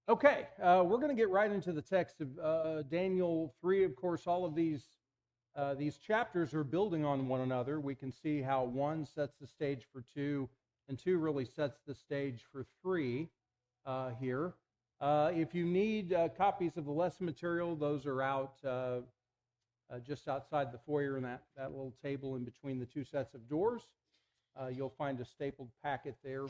Okay, we're going to get right into the text of Daniel 3. Of course, all of these chapters are building on one another. We can see how 1 sets the stage for 2, and 2 really sets the stage for 3 here. If you need copies of the lesson material, those are out just outside the foyer in that little table in between the 2 sets of doors. You'll find a stapled packet there.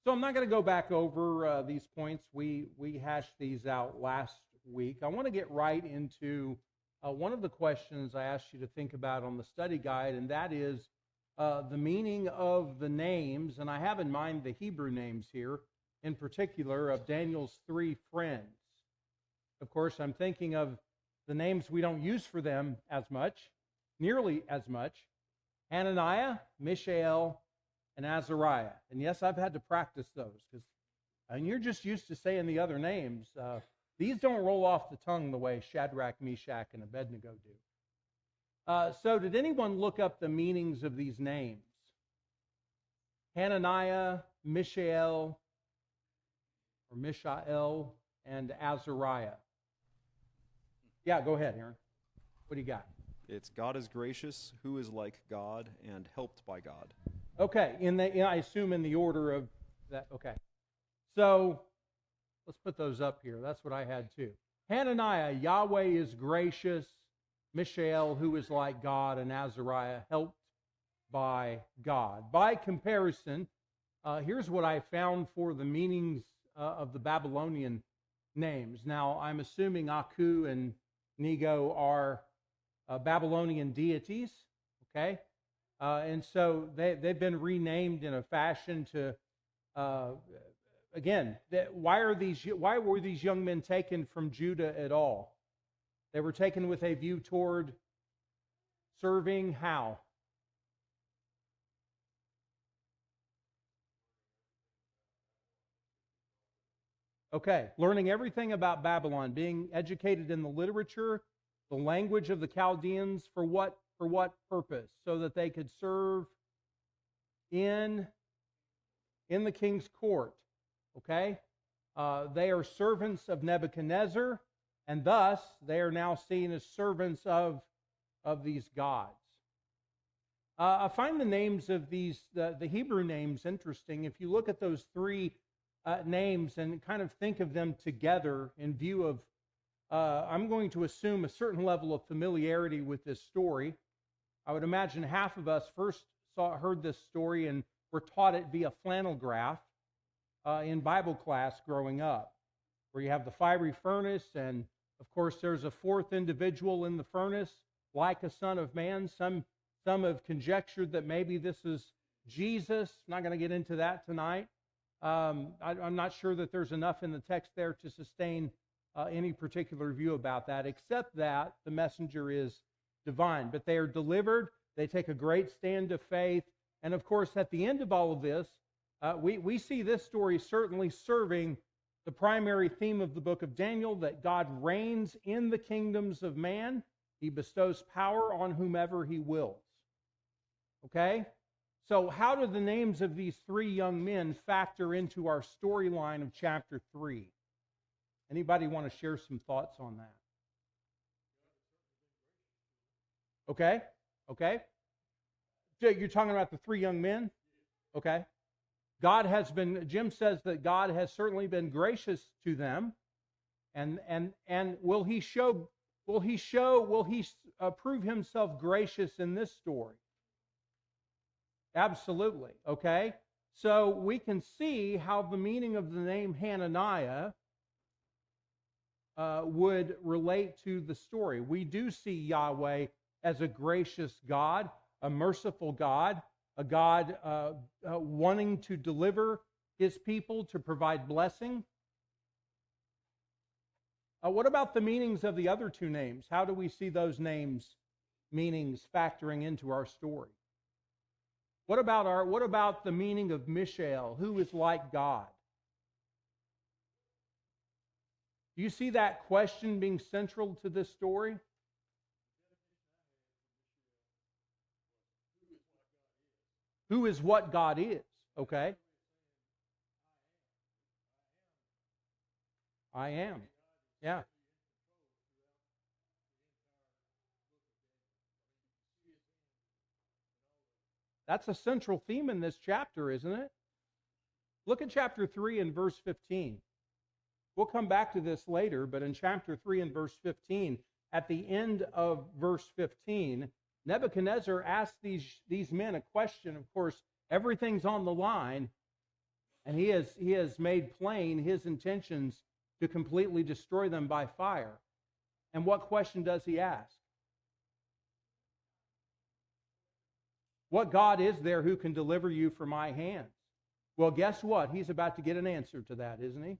So I'm not going to go back over these points. We hashed these out last week. I want to get right into one of the questions I asked you to think about on the study guide, and that is the meaning of the names, and I have in mind the Hebrew names here, in particular of Daniel's 3 friends. Of course, I'm thinking of the names we don't use for them as much, nearly as much: Hananiah, Mishael, and Azariah. And yes, I've had to practice those because you're just used to saying the other names. These don't roll off the tongue the way Shadrach, Meshach, and Abednego do. So did anyone look up the meanings of these names? Hananiah, Mishael, or Mishael, and Azariah. Yeah, go ahead, Aaron. What do you got? It's God is gracious, who is like God, and helped by God. Okay, I assume in the order of that. Okay, so let's put those up here. That's what I had too. Hananiah, Yahweh is gracious. Mishael, who is like God, and Azariah, helped by God. By comparison, here's what I found for the meanings of the Babylonian names. Now, I'm assuming Aku and Nego are Babylonian deities, okay? And so they've been renamed in a fashion to, again, why were these young men taken from Judah at all? They were taken with a view toward serving how? Okay, learning everything about Babylon, being educated in the literature, the language of the Chaldeans, for what purpose? So that they could serve in the king's court. Okay? They are servants of Nebuchadnezzar, and thus they are now seen as servants of these gods. I find the names of the Hebrew names interesting. If you look at those 3 names and kind of think of them together in view of, I'm going to assume a certain level of familiarity with this story. I would imagine half of us first heard this story and were taught it via flannel graph in Bible class growing up, where you have the fiery furnace, and of course there's a 4th individual in the furnace, like a son of man. Some have conjectured that maybe this is Jesus. I'm not going to get into that tonight. I'm not sure that there's enough in the text there to sustain any particular view about that, except that the messenger is divine. But they are delivered. They take a great stand of faith. And of course, at the end of all of this, we see this story certainly serving the primary theme of the book of Daniel, that God reigns in the kingdoms of man. He bestows power on whomever he wills. Okay? So how do the names of these 3 young men factor into our storyline of chapter 3? Anybody want to share some thoughts on that? Okay? Okay? You're talking about the 3 young men? Okay. Jim says that God has certainly been gracious to them. And will he prove himself gracious in this story? Absolutely. Okay? So we can see how the meaning of the name Hananiah would relate to the story. We do see Yahweh as a gracious God, a merciful God, a God wanting to deliver his people, to provide blessing. What about the meanings of the other 2 names? How do we see those meanings factoring into our story? What about the meaning of Mishael, who is like God? Do you see that question being central to this story? Who is what God is, okay? I am. Yeah. That's a central theme in this chapter, isn't it? Look at chapter 3 and verse 15. We'll come back to this later, but in chapter 3 and verse 15, at the end of verse 15, Nebuchadnezzar asks these men a question. Of course, everything's on the line, and he has made plain his intentions to completely destroy them by fire. And what question does he ask? What God is there who can deliver you from my hands? Well, guess what? He's about to get an answer to that, isn't he?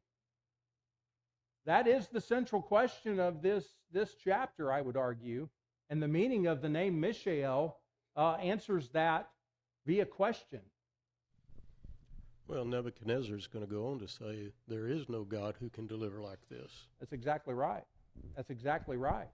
That is the central question of this chapter, I would argue. And the meaning of the name Mishael answers that via question. Well, Nebuchadnezzar is going to go on to say, there is no God who can deliver like this. That's exactly right. That's exactly right.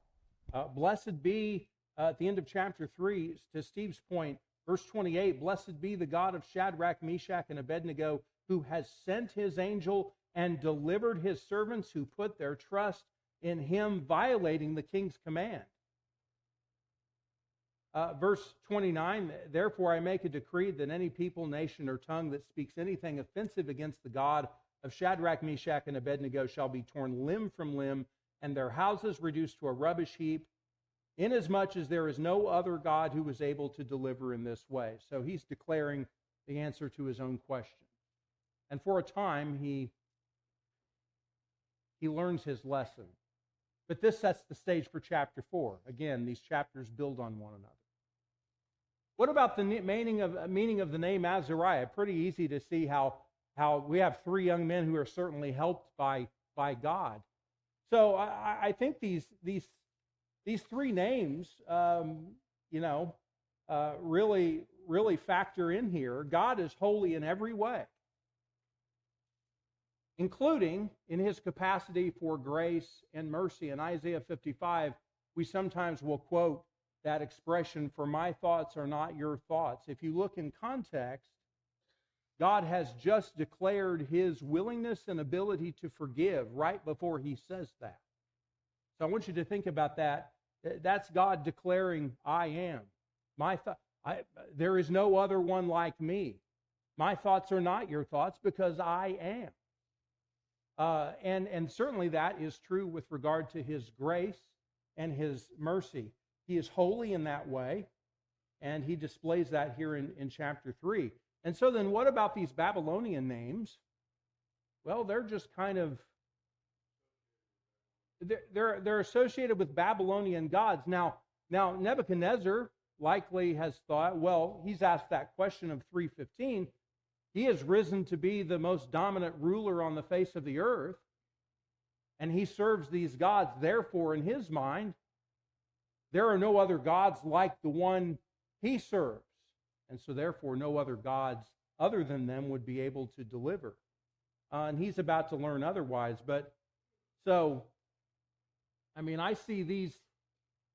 Blessed be, at the end of chapter 3, to Steve's point, verse 28, blessed be the God of Shadrach, Meshach, and Abednego, who has sent his angel and delivered his servants who put their trust in him, violating the king's command. Verse 29, therefore I make a decree that any people, nation, or tongue that speaks anything offensive against the God of Shadrach, Meshach, and Abednego shall be torn limb from limb, and their houses reduced to a rubbish heap, inasmuch as there is no other God who is able to deliver in this way. So he's declaring the answer to his own question. And for a time, he learns his lesson. But this sets the stage for chapter 4. Again, these chapters build on one another. What about the meaning of the name Azariah? Pretty easy to see how we have three young men who are certainly helped by God. So I think these three names, really factor in here. God is holy in every way, including in his capacity for grace and mercy. In Isaiah 55, we sometimes will quote that expression, for my thoughts are not your thoughts. If you look in context, God has just declared his willingness and ability to forgive right before he says that. So I want you to think about that. That's God declaring, I am. There is no other one like me. My thoughts are not your thoughts because I am. And certainly that is true with regard to his grace and his mercy. He is holy in that way, and he displays that here in chapter 3. And so then what about these Babylonian names? Well, they're just kind of, they're associated with Babylonian gods. Now Nebuchadnezzar likely has thought, well, he's asked that question of 3:15. He has risen to be the most dominant ruler on the face of the earth, and he serves these gods. Therefore, in his mind, there are no other gods like the one he serves. And so therefore, no other gods other than them would be able to deliver. And he's about to learn otherwise. But so, I see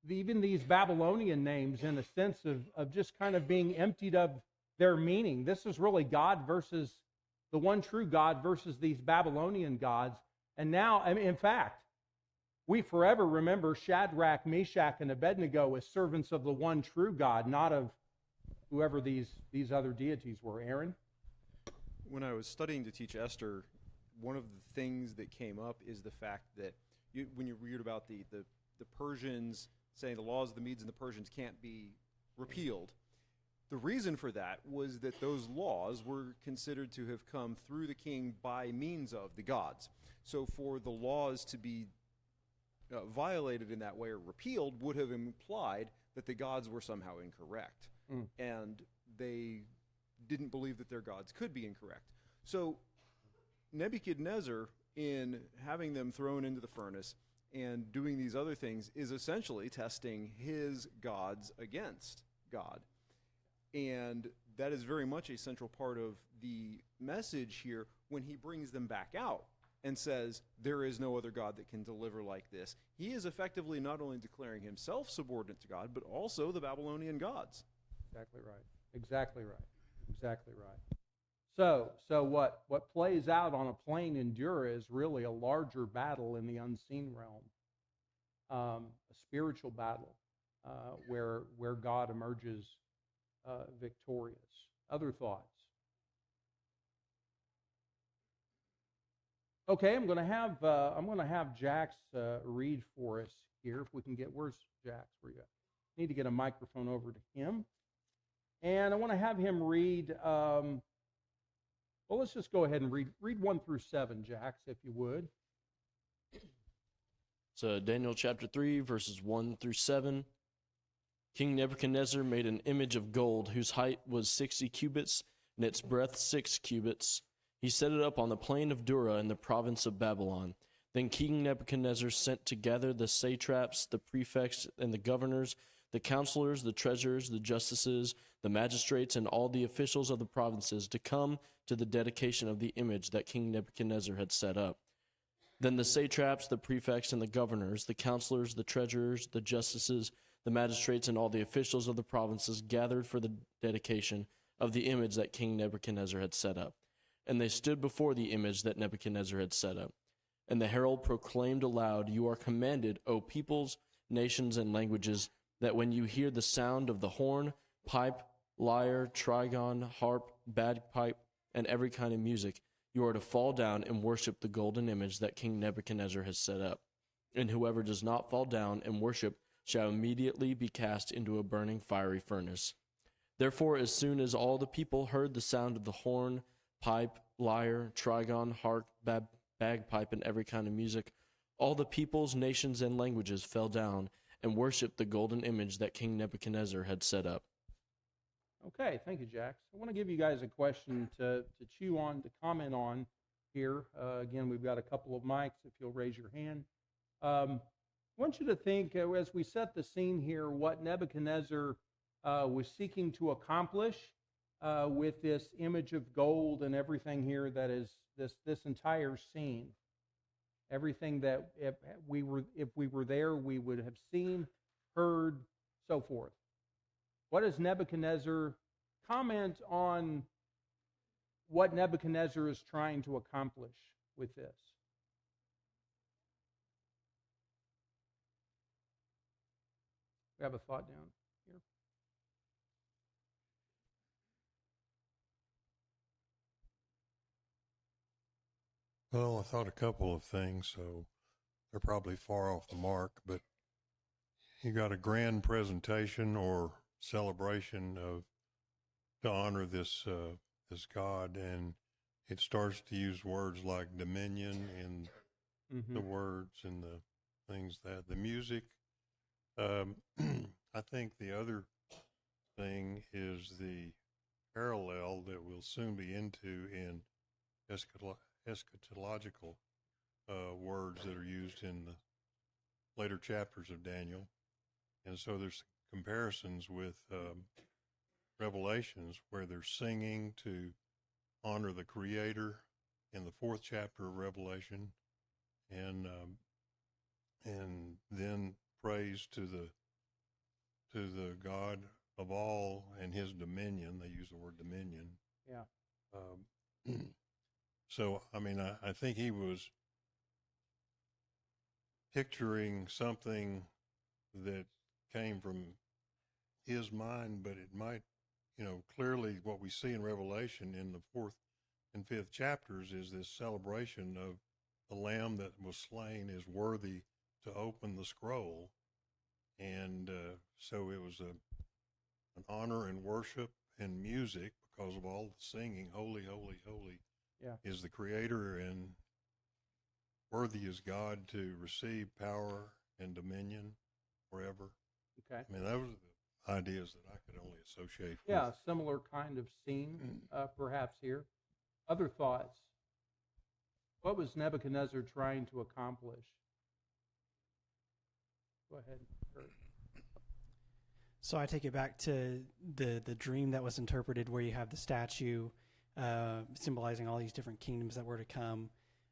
even these Babylonian names in a sense of just kind of being emptied of their meaning. This is really God versus the one true God versus these Babylonian gods. And now, in fact, we forever remember Shadrach, Meshach, and Abednego as servants of the one true God, not of whoever these other deities were. Aaron? When I was studying to teach Esther, one of the things that came up is the fact that when you read about the Persians saying the laws of the Medes and the Persians can't be repealed, the reason for that was that those laws were considered to have come through the king by means of the gods. So for the laws to be violated in that way or repealed would have implied that the gods were somehow incorrect. And they didn't believe that their gods could be incorrect. So Nebuchadnezzar, in having them thrown into the furnace and doing these other things, is essentially testing his gods against God. And that is very much a central part of the message here when he brings them back out and says, there is no other God that can deliver like this. He is effectively not only declaring himself subordinate to God, but also the Babylonian gods. Exactly right. Exactly right. Exactly right. So what plays out on a plain in Dura is really a larger battle in the unseen realm, a spiritual battle where God emerges victorious. Other thoughts? Okay, I'm going to have Jax read for us here. If we can get, where's Jax? Where you at? Need to get a microphone over to him, and I want to have him read. Well, let's just go ahead and read 1 through 7, Jax, if you would. So Daniel chapter 3, verses 1 through 7. King Nebuchadnezzar made an image of gold whose height was 60 cubits and its breadth 6 cubits. He set it up on the plain of Dura in the province of Babylon. Then King Nebuchadnezzar sent together the satraps, the prefects, and the governors, the counselors, the treasurers, the justices, the magistrates, and all the officials of the provinces to come to the dedication of the image that King Nebuchadnezzar had set up. Then the satraps, the prefects, and the governors, the counselors, the treasurers, the justices, the magistrates, and all the officials of the provinces gathered for the dedication of the image that King Nebuchadnezzar had set up. And they stood before the image that Nebuchadnezzar had set up. And the herald proclaimed aloud, "You are commanded, O peoples, nations, and languages, that when you hear the sound of the horn, pipe, lyre, trigon, harp, bagpipe, and every kind of music, you are to fall down and worship the golden image that King Nebuchadnezzar has set up. And whoever does not fall down and worship shall immediately be cast into a burning fiery furnace." Therefore, as soon as all the people heard the sound of the horn, pipe, lyre, trigon, harp, bagpipe, and every kind of music, all the peoples, nations, and languages fell down and worshiped the golden image that King Nebuchadnezzar had set up. Okay, thank you, Jax. I want to give you guys a question to chew on, to comment on here. Again, we've got a couple of mics, if you'll raise your hand. I want you to think, as we set the scene here, what Nebuchadnezzar was seeking to accomplish with this image of gold and everything here that is this entire scene. Everything that if we were there, we would have seen, heard, so forth. What does Nebuchadnezzar comment on what Nebuchadnezzar is trying to accomplish with this? We have a thought down here. Well, I thought a couple of things, so they're probably far off the mark, but you got a grand presentation or celebration to honor this God, and it starts to use words like dominion in the words and the things that the music. I think the other thing is the parallel that we'll soon be into in eschatological words that are used in the later chapters of Daniel. And so there's comparisons with Revelations where they're singing to honor the Creator in the 4th chapter of Revelation, and then praise to the God of all and His dominion. They use the word dominion. Yeah. So, I mean, I think he was picturing something that came from his mind, but it might, clearly what we see in Revelation in the 4th and 5th chapters is this celebration of the Lamb that was slain is worthy to open the scroll. And so it was an honor and worship and music because of all the singing, holy, holy, holy. Yeah. Is the Creator, and worthy is God to receive power and dominion forever. Okay. I mean, those are the ideas that I could only associate with. Yeah, similar kind of scene, perhaps here. Other thoughts? What was Nebuchadnezzar trying to accomplish? Go ahead, Kurt. So I take it back to the dream that was interpreted, where you have the statue symbolizing all these different kingdoms that were to come.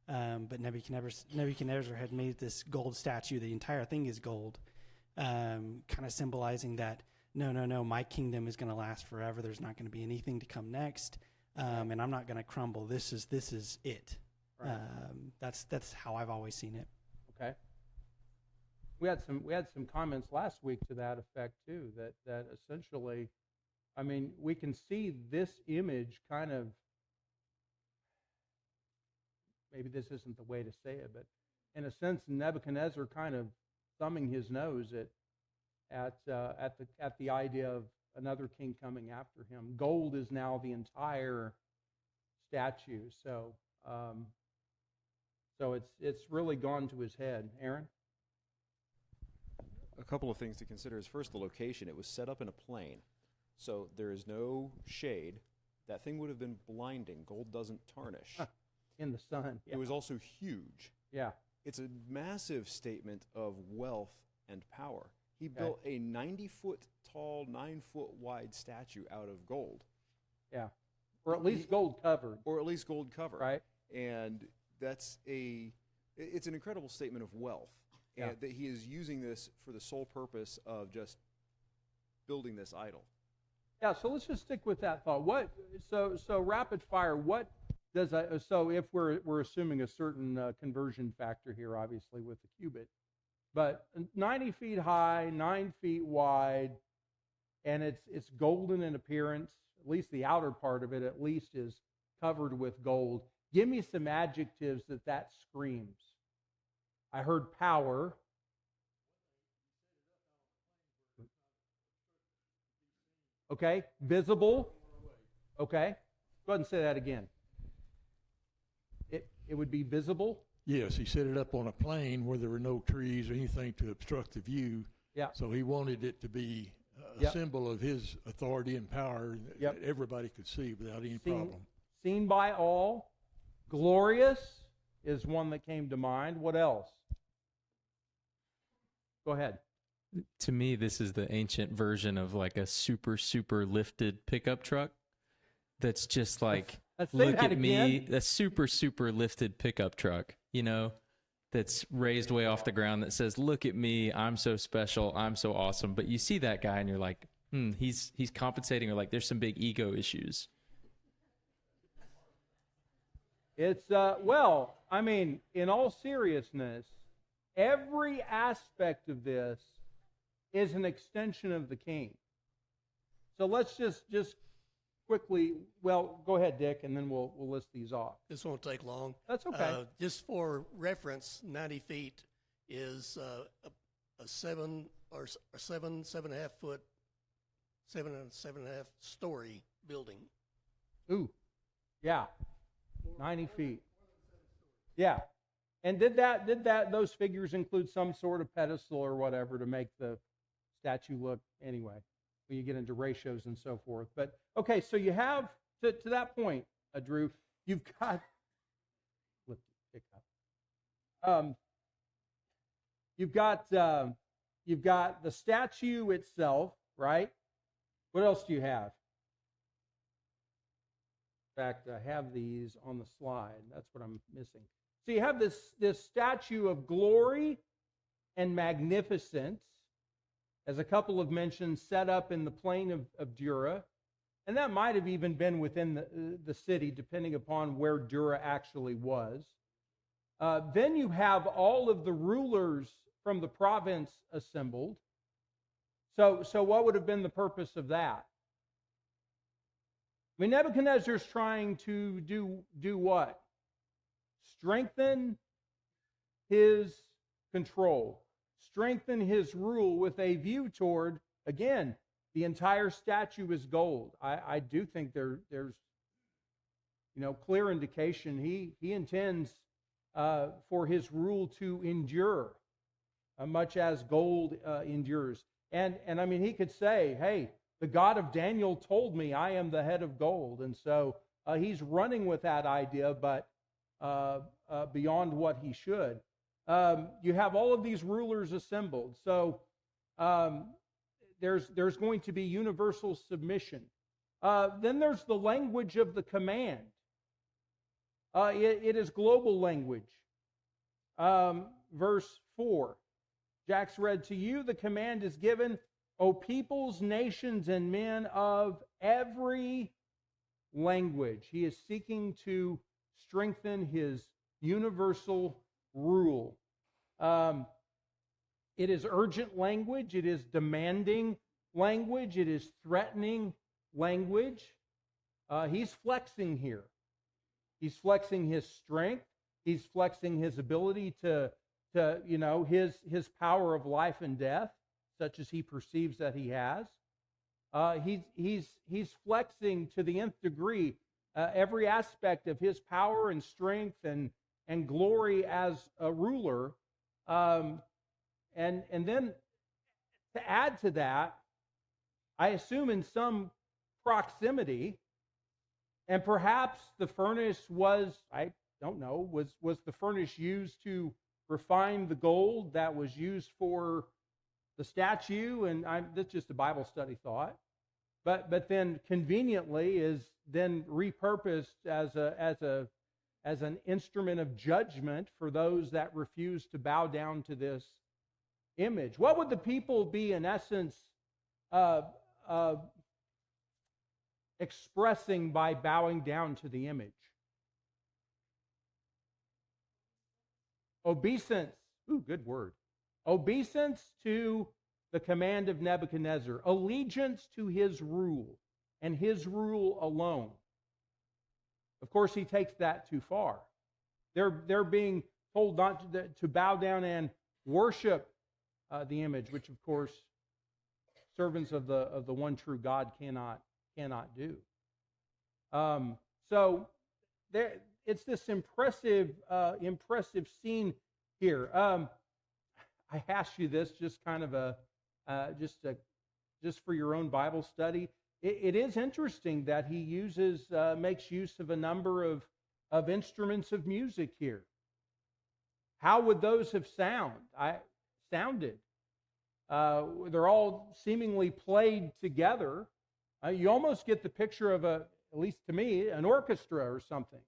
But Nebuchadnezzar had made this gold statue. The entire thing is gold, kind of symbolizing that, no, my kingdom is going to last forever. There's not going to be anything to come next. and I'm not going to crumble. This is it. Right. That's how I've always seen it. Okay. We had some comments last week to that effect too. That essentially, I mean, we can see this image kind of. Maybe this isn't the way to say it, but in a sense, Nebuchadnezzar kind of thumbing his nose at the idea of another king coming after him. Gold is now the entire statue, so it's really gone to his head. Aaron? A couple of things to consider is first the location. It was set up in a plain, so there is no shade. That thing would have been blinding. Gold doesn't tarnish. In the sun. Yeah. It was also huge. Yeah. It's a massive statement of wealth and power. He built a 90-foot tall, 9-foot wide statue out of gold. Yeah. Or at least gold covered. Or at least gold covered. Right. And it's an incredible statement of wealth. Yeah. And that he is using this for the sole purpose of just building this idol. Yeah, so let's just stick with that thought. So rapid fire, what does so if we're assuming a certain conversion factor here, obviously with the cubit, but 90 feet high, 9 feet wide, and it's golden in appearance. At least the outer part of it, at least, is covered with gold. Give me some adjectives that screams. I heard power. Okay, visible. Okay, go ahead and say that again. It would be visible. Yes, he set it up on a plain where there were no trees or anything to obstruct the view. Yeah. So he wanted it to be a Yep. symbol of his authority and power Yep. that everybody could see without any problem. Seen by all. Glorious is one that came to mind. What else? Go ahead. To me, this is the ancient version of like a super, super lifted pickup truck that's just like, Let's say look that at me, again. a super, super lifted pickup truck, you know, that's raised way off the ground that says, look at me, I'm so special, I'm so awesome. But you see that guy and you're like, he's compensating, or like there's some big ego issues. It's, well, I mean, in all seriousness, every aspect of this is an extension of the king. So let's just quickly, well, go ahead, Dick, and then we'll list these off. This won't take long. That's okay. Just for reference, 90 feet is a 7.5 foot, 7.5 story building. Ooh, yeah, 90 feet. Yeah, and did those figures include some sort of pedestal or whatever to make the statue look anyway? When you get into ratios and so forth. But okay, so you have to that point, Drew. You've got you've got the statue itself, right? What else do you have? In fact, I have these on the slide. That's what I'm missing. So you have this statue of glory and magnificence, as a couple have mentioned, set up in the plain of Dura. And that might have even been within the city, depending upon where Dura actually was. Then you have all of the rulers from the province assembled. So what would have been the purpose of that? I mean, Nebuchadnezzar's trying to do what? Strengthen his control. Strengthen his rule with a view toward, again, the entire statue is gold. I do think there's clear indication he intends for his rule to endure, much as gold endures. And I mean, he could say, hey, the God of Daniel told me I am the head of gold. And so he's running with that idea, but beyond what he should. You have all of these rulers assembled. So there's going to be universal submission. Then there's the language of the command. It is global language. Verse 4. Jack's read, to you the command is given, O peoples, nations, and men of every language. He is seeking to strengthen his universal rule. It is urgent language. It is demanding language. It is threatening language. He's flexing here. He's flexing his strength. He's flexing his ability to his power of life and death, such as he perceives that he has. He's flexing to the nth degree every aspect of his power and strength and glory as a ruler. And then to add to that, I assume in some proximity, and perhaps the furnace was, I don't know, was the furnace used to refine the gold that was used for the statue? And that's just a Bible study thought. But then conveniently is then repurposed as an instrument of judgment for those that refuse to bow down to this image. What would the people be, in essence, expressing by bowing down to the image? Obeisance. Ooh, good word. Obeisance to the command of Nebuchadnezzar. Allegiance to his rule and his rule alone. Of course, he takes that too far. They're being told not to bow down and worship the image, which of course servants of the one true God cannot do. So there, it's this impressive scene here. I ask you this, just kind of just for your own Bible study. It is interesting that he makes use of a number of instruments of music here. How would those have sounded? They're all seemingly played together. You almost get the picture of at least to me, an orchestra or something.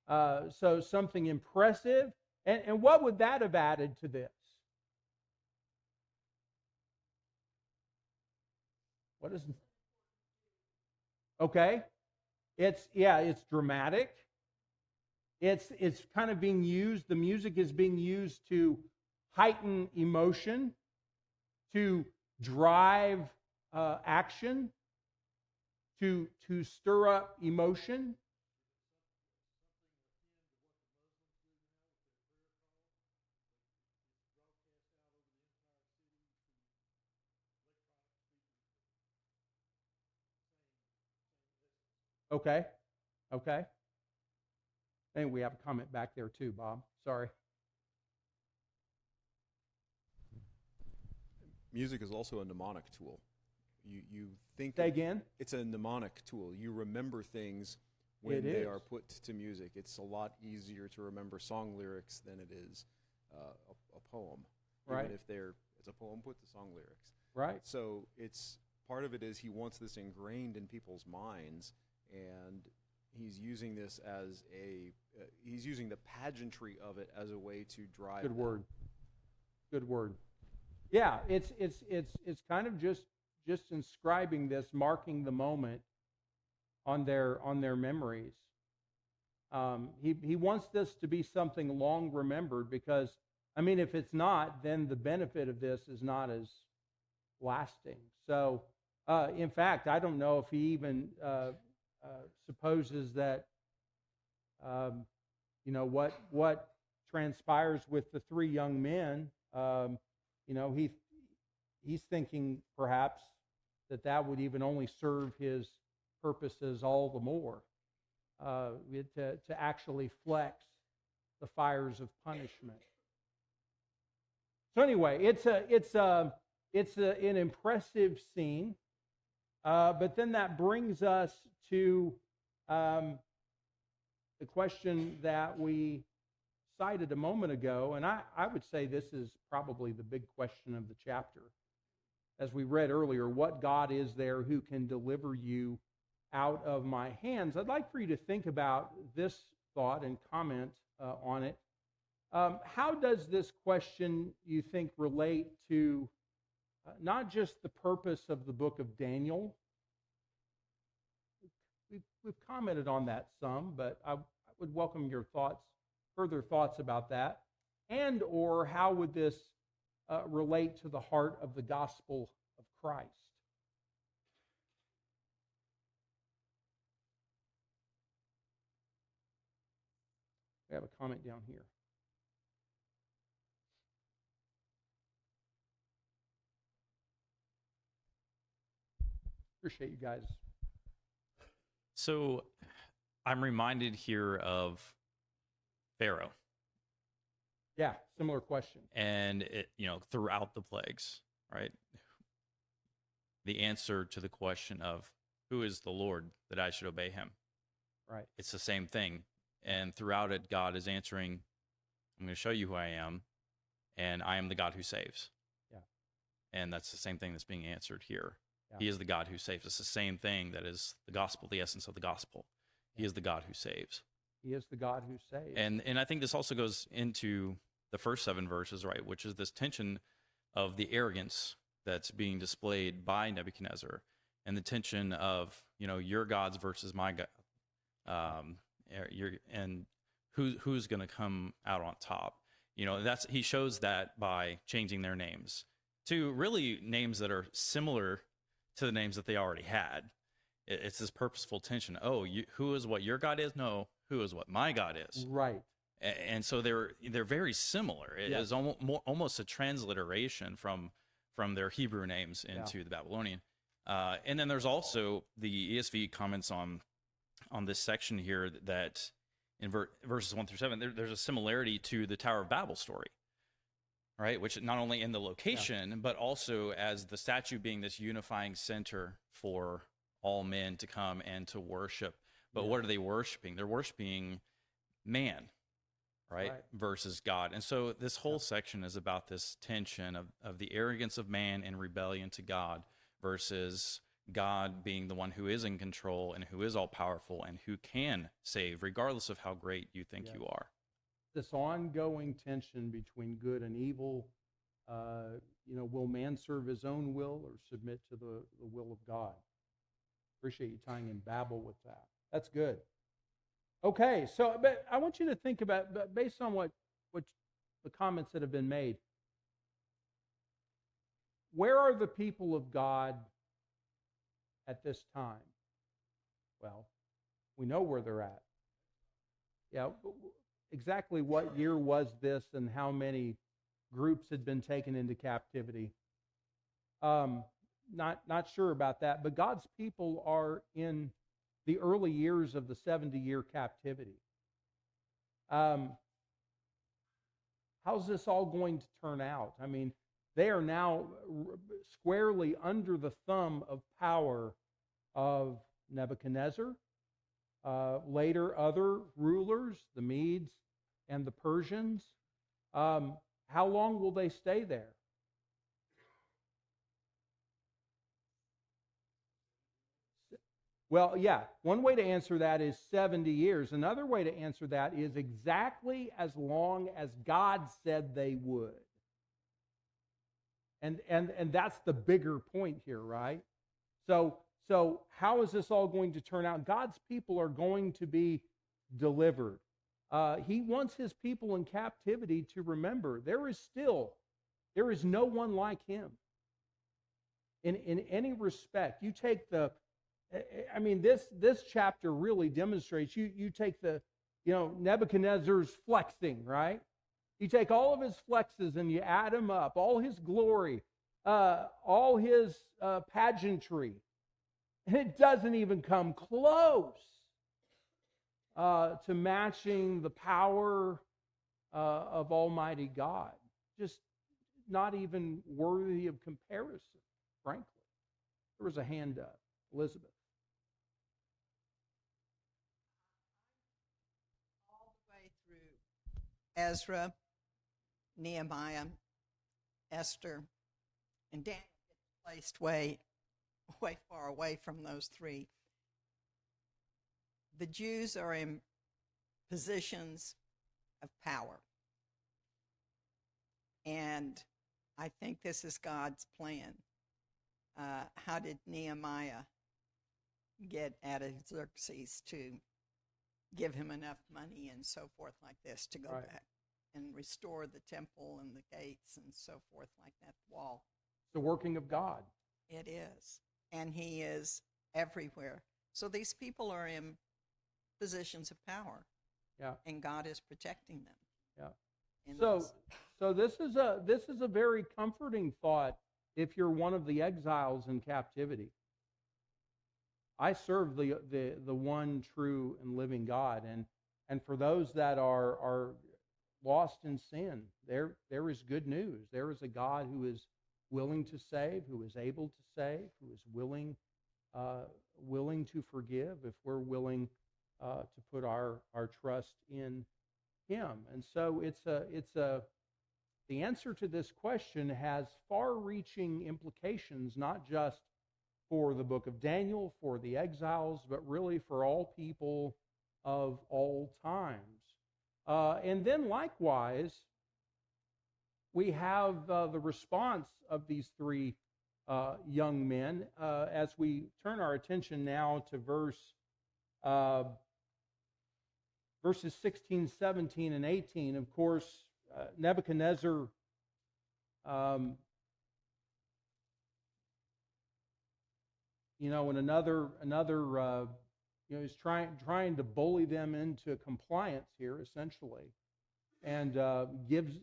So something impressive. And what would that have added to this? What is? Okay, it's dramatic. It's kind of being used. The music is being used to heighten emotion, to drive action, to stir up emotion. Okay. And we have a comment back there too, Bob. Sorry. Music is also a mnemonic tool. You think Say again? It's a mnemonic tool. You remember things when they are put to music. It's a lot easier to remember song lyrics than it is a poem. Right. Even if it's a poem put to song lyrics. Right. So it's part of it is he wants this ingrained in people's minds, and he's using this as he's using the pageantry of it as a way to drive. Good word. Good word. Yeah, it's kind of just inscribing this, marking the moment on their memories. He wants this to be something long remembered, because I mean, if it's not, then the benefit of this is not as lasting. So, in fact, I don't know if he even supposes that what transpires with the three young men. He's thinking perhaps that would even only serve his purposes all the more, to actually flex the fires of punishment. So anyway, it's an impressive scene, but then that brings us to the question that we cited a moment ago, and I would say this is probably the big question of the chapter. As we read earlier, what God is there who can deliver you out of my hands? I'd like for you to think about this thought and comment on it. How does this question, you think, relate to not just the purpose of the book of Daniel, we've commented on that some, but I would welcome your thoughts, further thoughts about that, and or how would this relate to the heart of the gospel of Christ? We have a comment down here. Appreciate you guys. So I'm reminded here of Pharaoh Yeah, similar question. and throughout the plagues, right? The answer to the question of who is the Lord that I should obey him? Right. It's the same thing. And throughout it, God is answering, I'm going to show you who I am, and I am the God who saves. Yeah. And that's the same thing that's being answered here. Yeah. He is the God who saves. It's the same thing that is the gospel, the essence of the gospel. He is the God who saves. He is the God who saves. And I think this also goes into the first 7 verses, right, which is this tension of the arrogance that's being displayed by Nebuchadnezzar, and the tension of, your gods versus my God, and who's going to come out on top. He shows that by changing their names to really names that are similar to the names that they already had. It's this purposeful tension. Oh, who is what your God is? No, who is what my God is? Right. And so they're very similar. It is almost a transliteration from their Hebrew names into the Babylonian. And then there's also the ESV comments on this section here that in verses 1 through 7, there's a similarity to the Tower of Babel story, right? Which not only in the location, but also as the statue being this unifying center for all men to come and to worship. But what are they worshiping? They're worshiping man, right? Versus God. And so this whole section is about this tension of the arrogance of man and rebellion to God versus God being the one who is in control and who is all powerful and who can save regardless of how great you think you are. This ongoing tension between good and evil, will man serve his own will or submit to the will of God? Appreciate you tying in Babel with that. That's good. Okay, so but I want you to think about, but based on what the comments that have been made, where are the people of God at this time? Well, we know where they're at. Yeah, exactly what year was this and how many groups had been taken into captivity? Not sure about that, but God's people are in the early years of the 70-year captivity. How's this all going to turn out? I mean, they are now squarely under the thumb of power of Nebuchadnezzar, later other rulers, the Medes and the Persians. How long will they stay there? Well, yeah, one way to answer that is 70 years. Another way to answer that is exactly as long as God said they would. And that's the bigger point here, right? So how is this all going to turn out? God's people are going to be delivered. He wants his people in captivity to remember there is no one like him. In any respect, you take this chapter really demonstrates, you take Nebuchadnezzar's flexing, right? You take all of his flexes and you add them up, all his glory, all his pageantry, and it doesn't even come close to matching the power of Almighty God. Just not even worthy of comparison, frankly. There was a hand up. Elizabeth. All the way through Ezra, Nehemiah, Esther, and Daniel gets placed way far away from those three. The Jews are in positions of power. And I think this is God's plan. How did Nehemiah get Artaxerxes to give him enough money and so forth like this to go Right. back and restore the temple and the gates and so forth like that wall. It's the working of God. It is. And he is everywhere. So these people are in positions of power. Yeah. And God is protecting them. Yeah. in So, this. so this is a very comforting thought if you're one of the exiles in captivity. I serve the one true and living God, and for those that are lost in sin, there is good news. There is a God who is willing to save, who is able to save, who is willing to forgive if we're willing to put our trust in Him. And so the answer to this question has far-reaching implications, not just for the book of Daniel, for the exiles, but really for all people of all times. And then likewise, we have the response of these three young men as we turn our attention now to verses 16, 17, and 18. Of course, Nebuchadnezzar and another he's trying to bully them into compliance here, essentially, and gives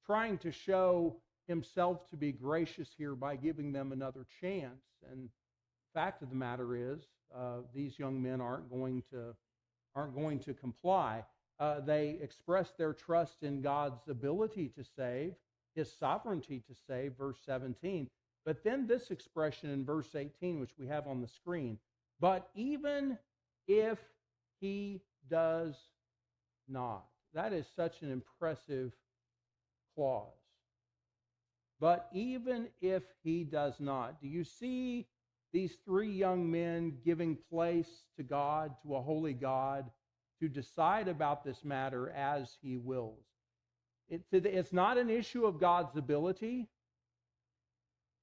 trying to show himself to be gracious here by giving them another chance. And the fact of the matter is, these young men aren't going to comply. They express their trust in God's ability to save, His sovereignty to save, verse 17. But then this expression in verse 18, which we have on the screen, but even if He does not. That is such an impressive clause. But even if He does not. Do you see these three young men giving place to God, to a holy God, to decide about this matter as He wills? It's not an issue of God's ability.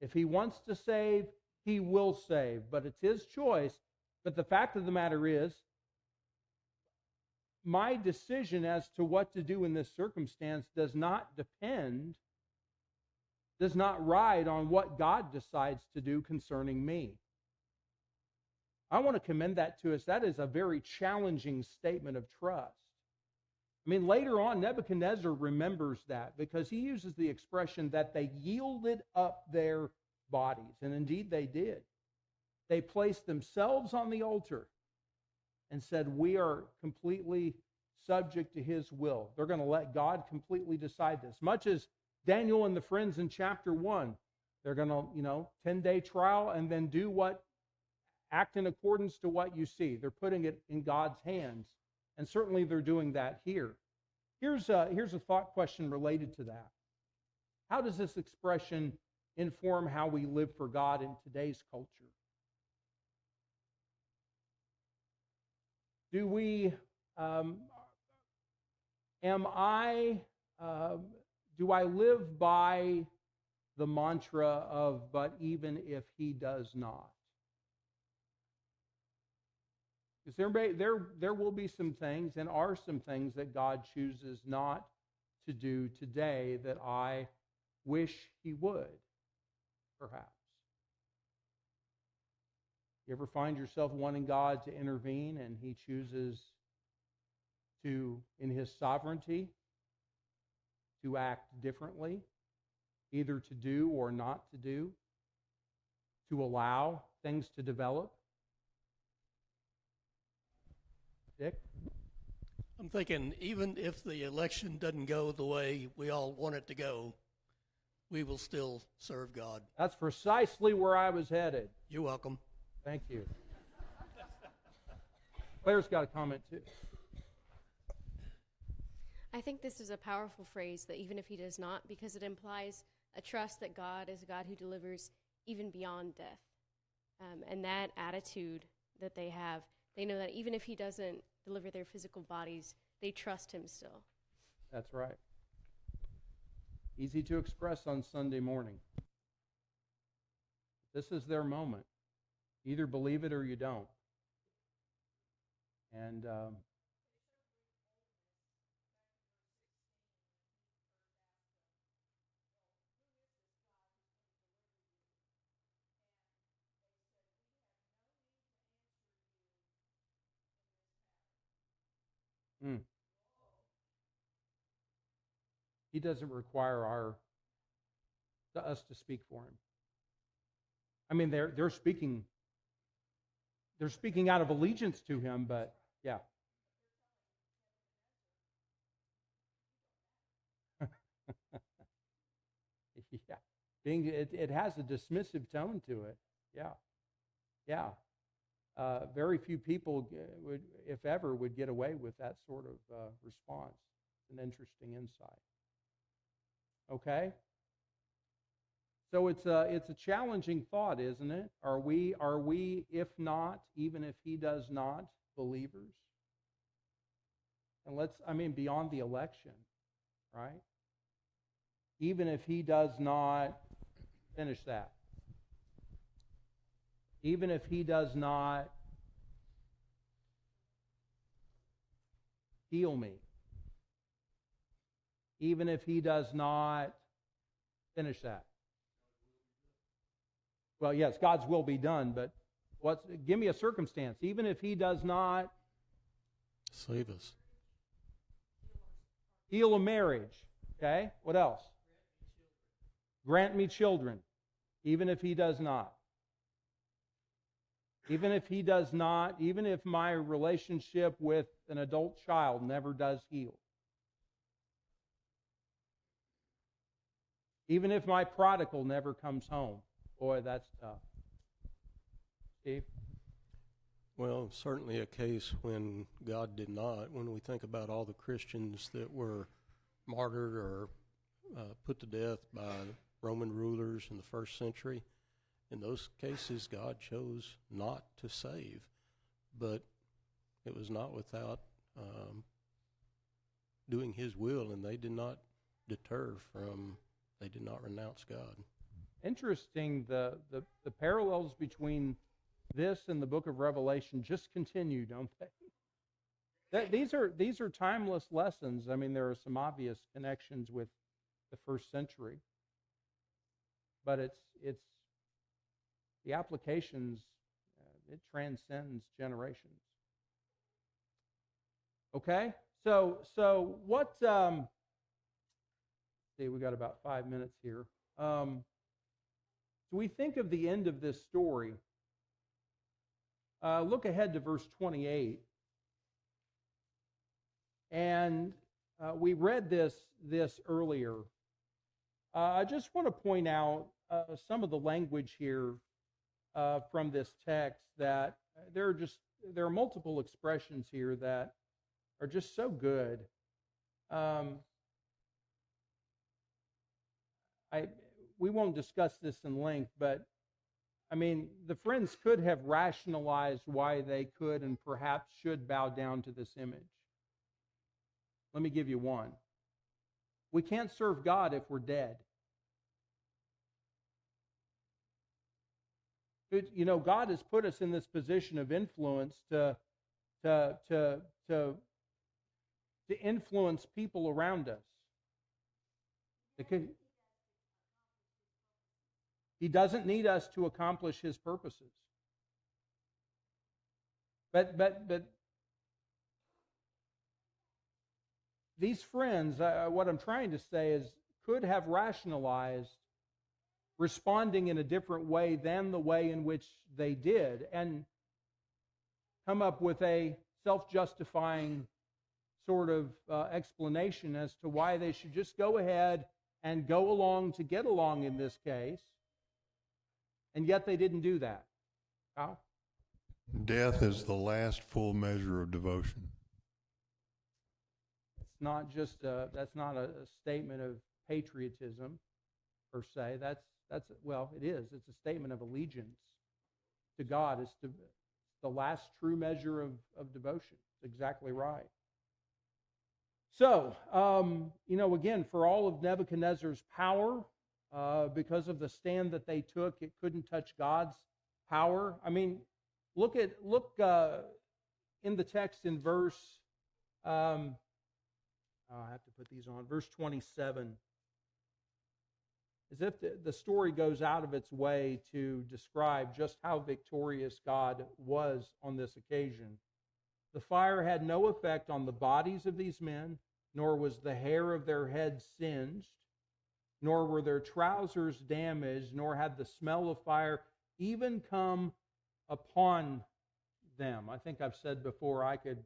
If He wants to save, He will save, but it's His choice. But the fact of the matter is, my decision as to what to do in this circumstance does not ride on what God decides to do concerning me. I want to commend that to us. That is a very challenging statement of trust. I mean, later on, Nebuchadnezzar remembers that because he uses the expression that they yielded up their bodies. And indeed they did. They placed themselves on the altar and said, we are completely subject to His will. They're going to let God completely decide this. Much as Daniel and the friends in chapter 1, they're going to, 10-day trial and then act in accordance to what you see. They're putting it in God's hands. And certainly they're doing that here. Here's a thought question related to that. How does this expression inform how we live for God in today's culture? Do I live by the mantra of, but even if He does not? Because there will be some things, and are some things that God chooses not to do today that I wish He would, perhaps. You ever find yourself wanting God to intervene and He chooses to, in His sovereignty, to act differently, either to do or not to do, to allow things to develop? Dick? I'm thinking even if the election doesn't go the way we all want it to go, we will still serve God. That's precisely where I was headed. You're welcome. Thank you. Claire's got a comment too. I think this is a powerful phrase, that even if He does not, because it implies a trust that God is a God who delivers even beyond death. And that attitude that they have, they know that even if He doesn't deliver their physical bodies, they trust Him still. That's right. Easy to express on Sunday morning. This is their moment. Either believe it or you don't. And he doesn't require us to speak for him. I mean, they're speaking out of allegiance to him, but yeah. Yeah. It has a dismissive tone to it. Yeah. Yeah. Very few people would, if ever, would get away with that sort of response. An interesting insight. Okay? So it's a challenging thought, isn't it? Are we, if not, even if he does not, believers? And beyond the election, right? Even if he does not, finish that. Even if he does not heal me. Even if he does not, finish that. Well, yes, God's will be done, but give me a circumstance. Even if he does not save us, heal a marriage. Okay, what else? Grant me children. Even if he does not. Even if he does not, even if my relationship with an adult child never does heal. Even if my prodigal never comes home. Boy, that's tough. Steve? well, certainly a case when God did not. When we think about all the Christians that were martyred or put to death by Roman rulers in the first century, in those cases, God chose not to save, but it was not without doing his will, and they did not they did not renounce God. Interesting, the parallels between this and the book of Revelation just continue, don't they? These are timeless lessons. I mean, there are some obvious connections with the first century, but it's the applications. It transcends generations. Okay, so what? See, we got about 5 minutes here. So we think of the end of this story. Look ahead to verse 28. And we read this earlier. I just want to point out some of the language here from this text, that there are multiple expressions here that are just so good. We won't discuss this in length, but I mean, the friends could have rationalized why they could and perhaps should bow down to this image. Let me give you one. We can't serve God if we're dead. You know, God has put us in this position of influence to influence people around us. He doesn't need us to accomplish his purposes. But these friends, what I'm trying to say is, could have rationalized responding in a different way than the way in which they did, and come up with a self-justifying sort of explanation as to why they should just go ahead and go along to get along in this case. And yet they didn't do that. How? Death is the last full measure of devotion. It's not just that's not a statement of patriotism per se. That's well, it is. It's a statement of allegiance to God. It's the last true measure of devotion. It's exactly right. So, again, for all of Nebuchadnezzar's power, because of the stand that they took, it couldn't touch God's power. I mean, look in the text in verse, I have to put these on, verse 27, as if the story goes out of its way to describe just how victorious God was on this occasion. The fire had no effect on the bodies of these men, nor was the hair of their heads singed, nor were their trousers damaged, nor had the smell of fire even come upon them. I think I've said before I could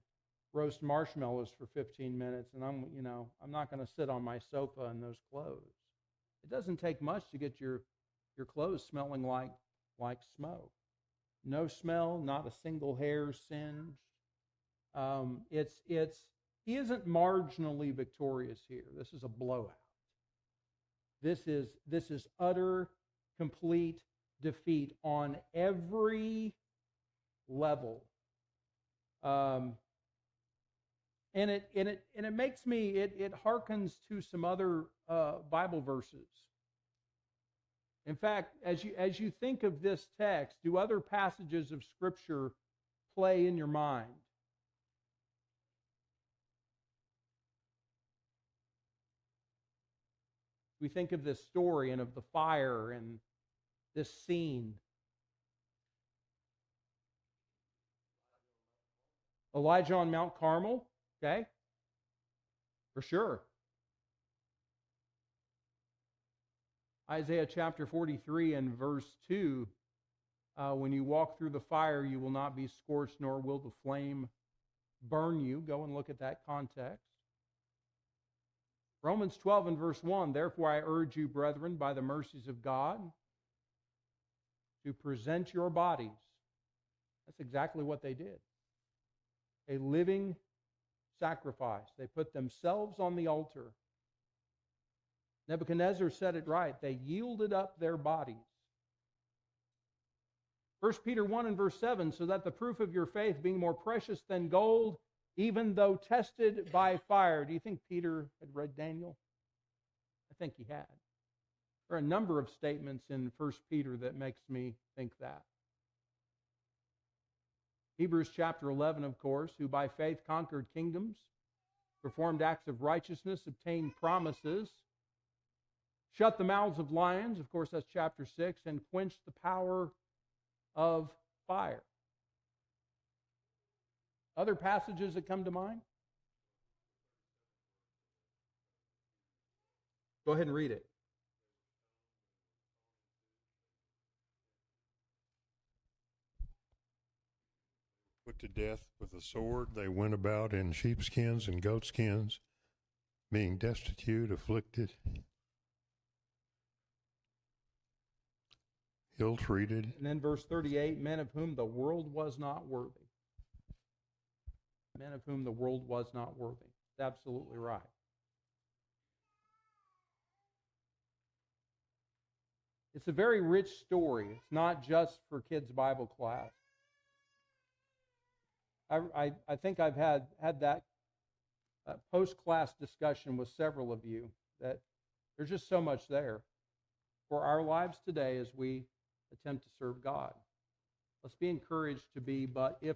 roast marshmallows for 15 minutes, and I'm not going to sit on my sofa in those clothes. It doesn't take much to get your clothes smelling like smoke. No smell, not a single hair singed. He isn't marginally victorious here. This is a blowout. This is utter, complete defeat on every level. And it makes me, it harkens to some other Bible verses. In fact, as you think of this text, do other passages of Scripture play in your mind? We think of this story and of the fire and this scene. Elijah on Mount Carmel, okay? For sure. Isaiah chapter 43 and verse 2, when you walk through the fire, you will not be scorched, nor will the flame burn you. Go and look at that context. Romans 12 and verse 1, therefore I urge you, brethren, by the mercies of God, to present your bodies. That's exactly what they did. A living sacrifice. They put themselves on the altar. Nebuchadnezzar said it right. They yielded up their bodies. 1 Peter 1 and verse 7, so that the proof of your faith, being more precious than gold, even though tested by fire. Do you think Peter had read Daniel? I think he had. There are a number of statements in 1 Peter that makes me think that. Hebrews chapter 11, of course, who by faith conquered kingdoms, performed acts of righteousness, obtained promises, shut the mouths of lions, of course that's chapter 6, and quenched the power of fire. Other passages that come to mind? Go ahead and read it. Put to death with a sword, they went about in sheepskins and goatskins, being destitute, afflicted, ill-treated. And then verse 38, men of whom the world was not worthy. Men of whom the world was not worthy. That's absolutely right. It's a very rich story. It's not just for kids' Bible class. I think I've had that post-class discussion with several of you, that there's just so much there for our lives today as we attempt to serve God. Let's be encouraged to be but if